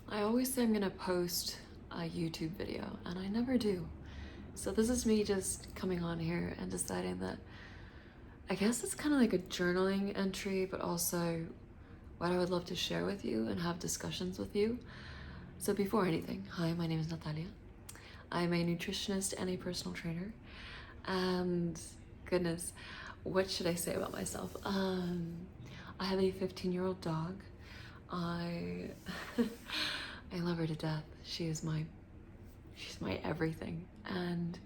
I always say I'm gonna post a YouTube video, and I never do. So this is me just coming on here and deciding that I guess it's kind of like a journaling entry, but also what I would love to share with you and have discussions with you. So before anything, hi, my name is Natalia. I'm a nutritionist and a personal trainer. And goodness, what should I say about myself? I have a 15-year-old dog. I I love her to death. She's my everything. And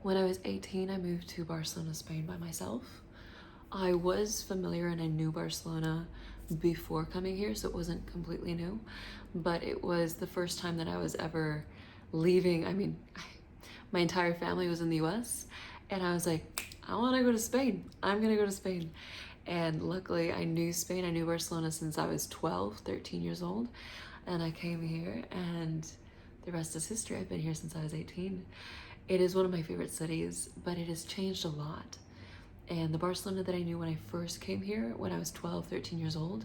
when I was 18, I moved to Barcelona, Spain by myself. I was familiar and I knew Barcelona before coming here, so it wasn't completely new, but it was the first time that I was ever leaving. I mean, my entire family was in the US, and I was like, I want to go to Spain. I'm gonna go to Spain. And luckily I knew Spain. I knew Barcelona since I was 12, 13 years old, and I came here, and the rest is history. I've been here since I was 18. It is one of my favorite cities, but it has changed a lot. And the Barcelona that I knew when I first came here, when I was 12, 13 years old,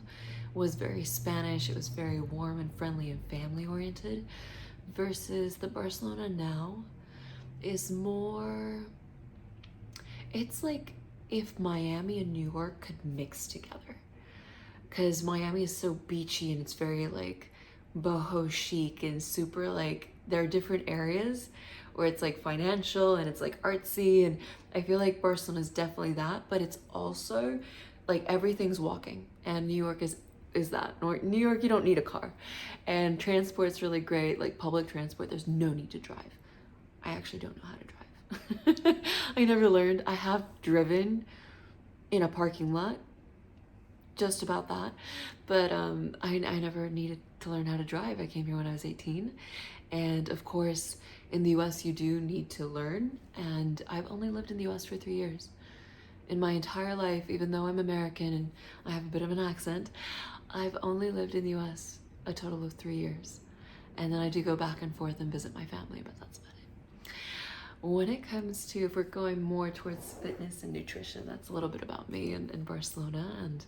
was very Spanish. It was very warm and friendly and family oriented, versus the Barcelona now is more, it's like if Miami and New York could mix together. Because Miami is so beachy and it's very like boho chic and super like, there are different areas where it's like financial and it's like artsy, and I feel like Barcelona is definitely that, but it's also like everything's walking, and New York is that. New York, you don't need a car, and transport's really great, like public transport. There's no need to drive. I actually don't know how to drive. I never learned. I have driven in a parking lot, just about that, but I never needed to learn how to drive. I came here when I was 18, and of course in the US you do need to learn, and I've only lived in the US for 3 years. In my entire life, even though I'm American and I have a bit of an accent, I've only lived in the US a total of 3 years, and then I do go back and forth and visit my family, but that's about it. When it comes to, if we're going more towards fitness and nutrition, that's a little bit about me in Barcelona, and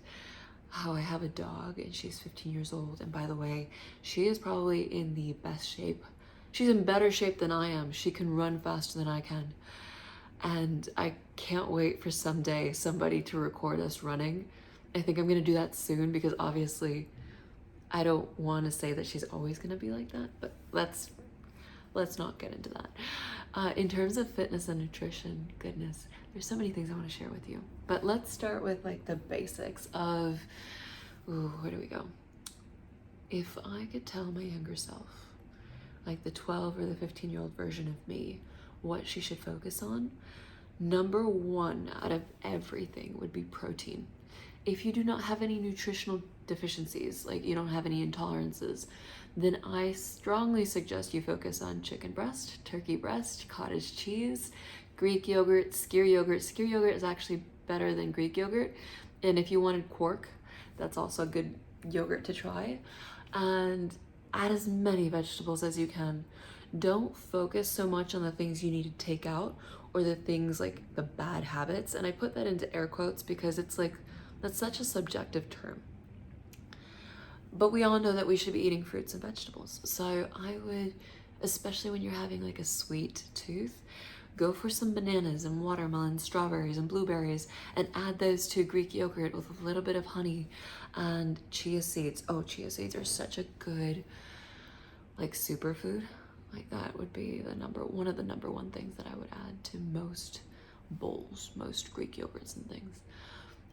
how I have a dog, and she's 15 years old. And by the way, she is probably in the best shape. She's in better shape than I am. She can run faster than I can. And I can't wait for someday somebody to record us running. I think I'm gonna do that soon, because obviously I don't want to say that she's always gonna be like that, but let's not get into that. In terms of fitness and nutrition, goodness, there's so many things I want to share with you. But let's start with like the basics of, where do we go? If I could tell my younger self, like the 12 or the 15-year-old version of me, what she should focus on, number one out of everything would be protein. If you do not have any nutritional deficiencies, like you don't have any intolerances, then I strongly suggest you focus on chicken breast, turkey breast, cottage cheese, Greek yogurt, skyr yogurt. Skyr yogurt is actually better than Greek yogurt. And if you wanted quark, that's also a good yogurt to try. And add as many vegetables as you can. Don't focus so much on the things you need to take out, or the things like the bad habits. And I put that into air quotes because it's like, that's such a subjective term. But we all know that we should be eating fruits and vegetables. So I would, especially when you're having like a sweet tooth, go for some bananas and watermelon, strawberries and blueberries, and add those to Greek yogurt with a little bit of honey and chia seeds. Oh, chia seeds are such a good like superfood. Like that would be one of the number one things that I would add to most bowls, most Greek yogurts and things.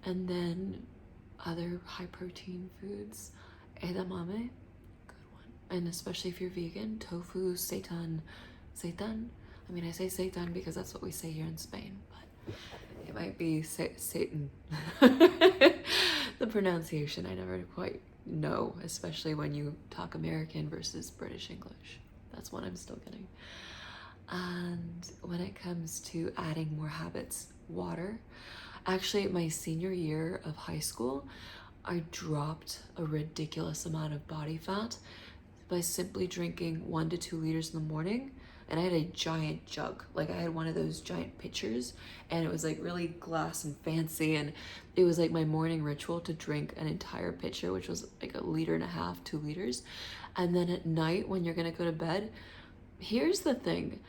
And then other high protein foods, edamame, good one. And especially if you're vegan, tofu, seitan. I mean, I say seitan because that's what we say here in Spain, but it might be Satan. The pronunciation, I never quite know, especially when you talk American versus British English. That's what I'm still getting. And when it comes to adding more habits, water. Actually, my senior year of high school, I dropped a ridiculous amount of body fat by simply drinking 1 to 2 liters in the morning and I had a giant jug. Like I had one of those giant pitchers, and it was like really glass and fancy, and it was like my morning ritual to drink an entire pitcher, which was like 1.5 liters, 2 liters. And then at night when you're gonna go to bed, here's the thing.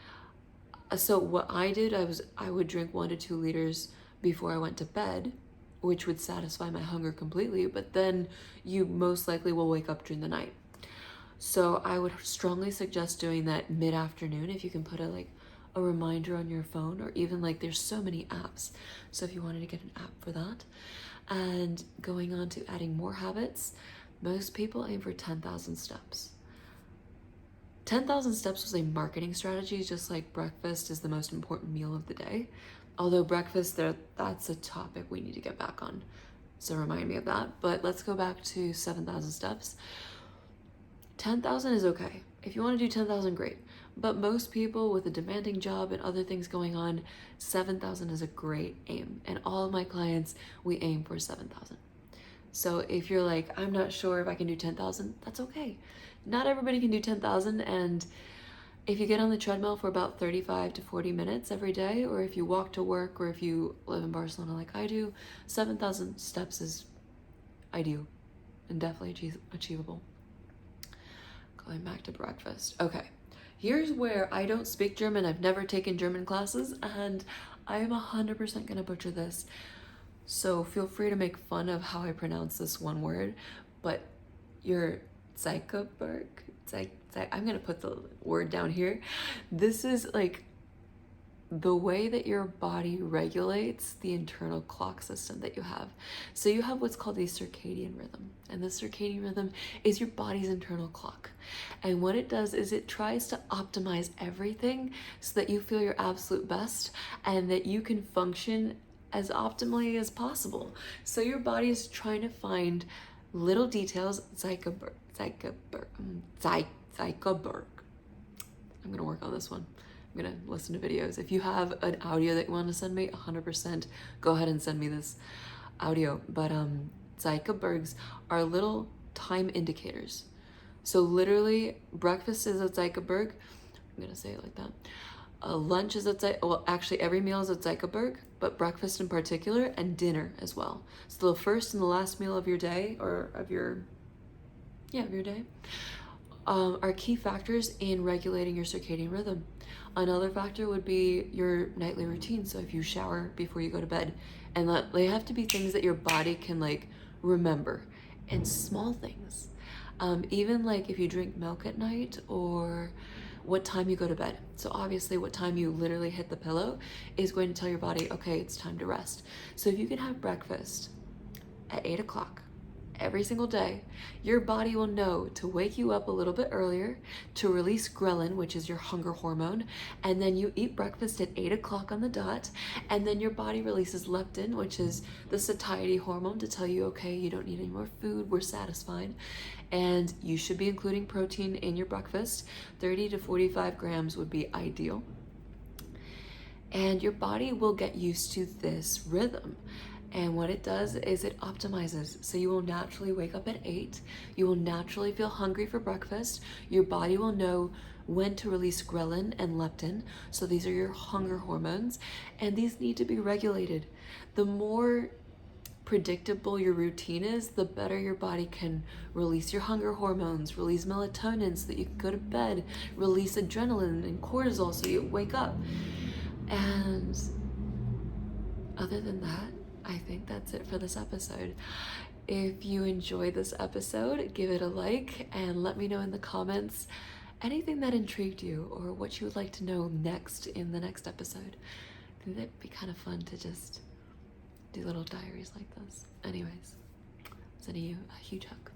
So what I did, I would drink 1 to 2 liters before I went to bed, which would satisfy my hunger completely, but then you most likely will wake up during the night. So I would strongly suggest doing that mid-afternoon if you can put a reminder on your phone, or even like there's so many apps. So if you wanted to get an app for that. And going on to adding more habits, most people aim for 10,000 steps. 10,000 steps was a marketing strategy, just like breakfast is the most important meal of the day. Although breakfast, that's a topic we need to get back on. So remind me of that. But let's go back to 7,000 steps. 10,000 is okay. If you want to do 10,000, great. But most people with a demanding job and other things going on, 7,000 is a great aim. And all of my clients, we aim for 7,000. So if you're like, I'm not sure if I can do 10,000, that's okay. Not everybody can do 10,000. And if you get on the treadmill for about 35 to 40 minutes every day, or if you walk to work, or if you live in Barcelona like I do, 7,000 steps is ideal and definitely achievable. Going back to breakfast. Okay, here's where I don't speak German. I've never taken German classes, and I am 100% gonna butcher this. So feel free to make fun of how I pronounce this one word, but your Zeitgeber, I'm gonna put the word down here. This is like the way that your body regulates the internal clock system that you have. So you have what's called a circadian rhythm, and the circadian rhythm is your body's internal clock. And what it does is it tries to optimize everything so that you feel your absolute best and that you can function as optimally as possible. So your body is trying to find little details. Zeitgeber. I'm gonna work on this one. I'm gonna listen to videos. If you have an audio that you want to send me, 100% go ahead and send me this audio. But Zeitgebers are little time indicators. So literally, breakfast is a Zeitgeber. I'm gonna say it like that. Lunch is actually every meal is a Zeitgeber, but breakfast in particular, and dinner as well. So the first and the last meal of your day, or of your day, are key factors in regulating your circadian rhythm. Another factor would be your nightly routine. So if you shower before you go to bed, and they have to be things that your body can like remember, and small things. Even like if you drink milk at night, or what time you go to bed. So obviously what time you literally hit the pillow is going to tell your body, okay, it's time to rest. So if you can have breakfast at 8 o'clock every single day, your body will know to wake you up a little bit earlier to release ghrelin, which is your hunger hormone, and then you eat breakfast at 8 o'clock on the dot, and then your body releases leptin, which is the satiety hormone, to tell you, okay, you don't need any more food, we're satisfied. And you should be including protein in your breakfast. 30 to 45 grams would be ideal. And your body will get used to this rhythm. And what it does is it optimizes. So you will naturally wake up at 8. You will naturally feel hungry for breakfast. Your body will know when to release ghrelin and leptin. So these are your hunger hormones, and these need to be regulated. The more predictable your routine is, the better your body can release your hunger hormones, release melatonin so that you can go to bed, release adrenaline and cortisol so you wake up. And other than that, I think that's it for this episode. If you enjoyed this episode, give it a like and let me know in the comments anything that intrigued you or what you would like to know next in the next episode. I think that'd be kind of fun to just do little diaries like this. Anyways, sending you a huge hug.